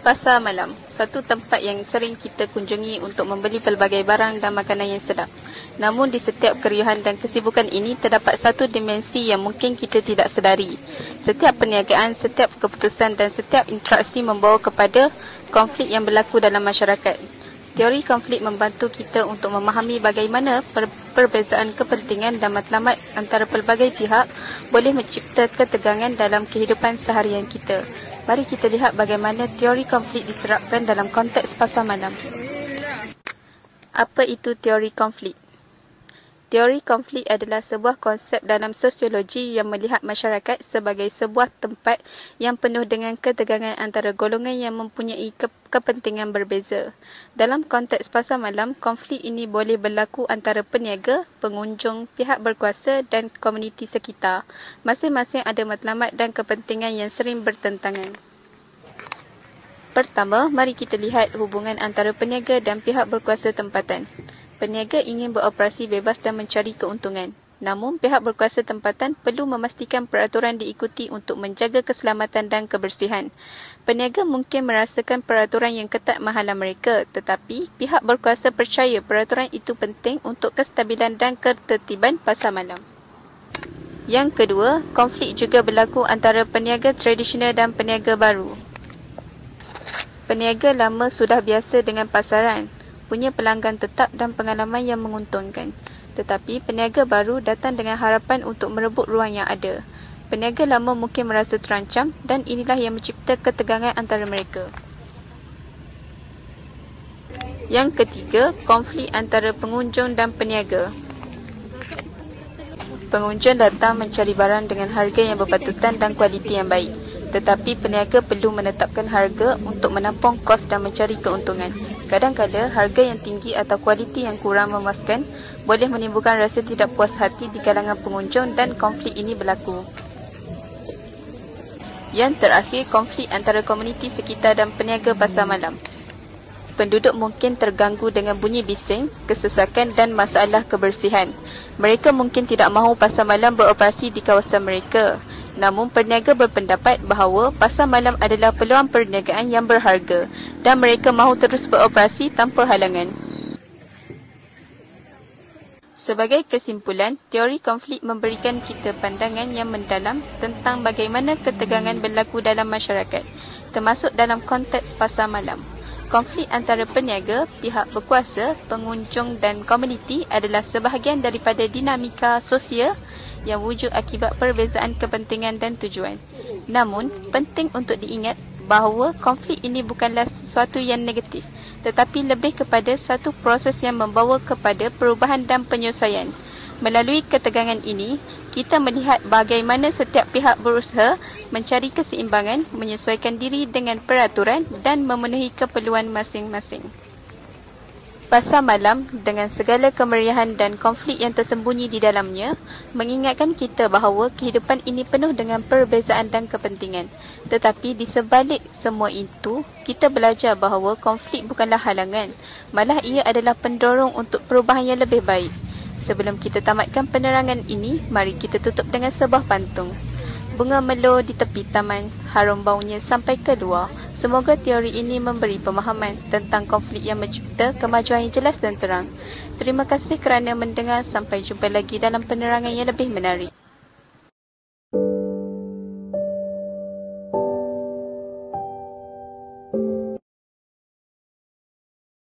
Pasar malam, satu tempat yang sering kita kunjungi untuk membeli pelbagai barang dan makanan yang sedap. Namun di setiap keriuhan dan kesibukan ini terdapat satu dimensi yang mungkin kita tidak sedari. Setiap perniagaan, setiap keputusan dan setiap interaksi membawa kepada konflik yang berlaku dalam masyarakat. Teori konflik membantu kita untuk memahami bagaimana perbezaan kepentingan dan matlamat antara pelbagai pihak boleh mencipta ketegangan dalam kehidupan seharian kita. Mari kita lihat bagaimana teori konflik diterapkan dalam konteks pasar malam. Apa itu teori konflik? Teori konflik adalah sebuah konsep dalam sosiologi yang melihat masyarakat sebagai sebuah tempat yang penuh dengan ketegangan antara golongan yang mempunyai kepentingan berbeza. Dalam konteks pasar malam, konflik ini boleh berlaku antara peniaga, pengunjung, pihak berkuasa dan komuniti sekitar. Masing-masing ada matlamat dan kepentingan yang sering bertentangan. Pertama, mari kita lihat hubungan antara peniaga dan pihak berkuasa tempatan. Peniaga ingin beroperasi bebas dan mencari keuntungan. Namun, pihak berkuasa tempatan perlu memastikan peraturan diikuti untuk menjaga keselamatan dan kebersihan. Peniaga mungkin merasakan peraturan yang ketat menghalang mereka, tetapi pihak berkuasa percaya peraturan itu penting untuk kestabilan dan ketertiban pasar malam. Yang kedua, konflik juga berlaku antara peniaga tradisional dan peniaga baru. Peniaga lama sudah biasa dengan pasaran, punya pelanggan tetap dan pengalaman yang menguntungkan. Tetapi peniaga baru datang dengan harapan untuk merebut ruang yang ada. Peniaga lama mungkin merasa terancam dan inilah yang mencipta ketegangan antara mereka. Yang ketiga, konflik antara pengunjung dan peniaga. Pengunjung datang mencari barang dengan harga yang berpatutan dan kualiti yang baik. Tetapi peniaga perlu menetapkan harga untuk menampung kos dan mencari keuntungan. Kadang-kadang harga yang tinggi atau kualiti yang kurang memuaskan boleh menimbulkan rasa tidak puas hati di kalangan pengunjung dan konflik ini berlaku. Yang terakhir, konflik antara komuniti sekitar dan peniaga pasar malam. Penduduk mungkin terganggu dengan bunyi bising, kesesakan dan masalah kebersihan. Mereka mungkin tidak mahu pasar malam beroperasi di kawasan mereka. Namun peniaga berpendapat bahawa pasar malam adalah peluang perniagaan yang berharga dan mereka mahu terus beroperasi tanpa halangan. Sebagai kesimpulan, teori konflik memberikan kita pandangan yang mendalam tentang bagaimana ketegangan berlaku dalam masyarakat, termasuk dalam konteks pasar malam. Konflik antara peniaga, pihak berkuasa, pengunjung dan komuniti adalah sebahagian daripada dinamika sosial yang wujud akibat perbezaan kepentingan dan tujuan. Namun, penting untuk diingat bahawa konflik ini bukanlah sesuatu yang negatif, tetapi lebih kepada satu proses yang membawa kepada perubahan dan penyesuaian. Melalui ketegangan ini, kita melihat bagaimana setiap pihak berusaha mencari keseimbangan, menyesuaikan diri dengan peraturan dan memenuhi keperluan masing-masing. Pasar malam dengan segala kemeriahan dan konflik yang tersembunyi di dalamnya mengingatkan kita bahawa kehidupan ini penuh dengan perbezaan dan kepentingan. Tetapi di sebalik semua itu, kita belajar bahawa konflik bukanlah halangan, malah ia adalah pendorong untuk perubahan yang lebih baik. Sebelum kita tamatkan penerangan ini, mari kita tutup dengan sebuah pantun. Bunga melor di tepi taman, harum baunya sampai keluar. Semoga teori ini memberi pemahaman tentang konflik yang mencipta kemajuan yang jelas dan terang. Terima kasih kerana mendengar. Sampai jumpa lagi dalam penerangan yang lebih menarik.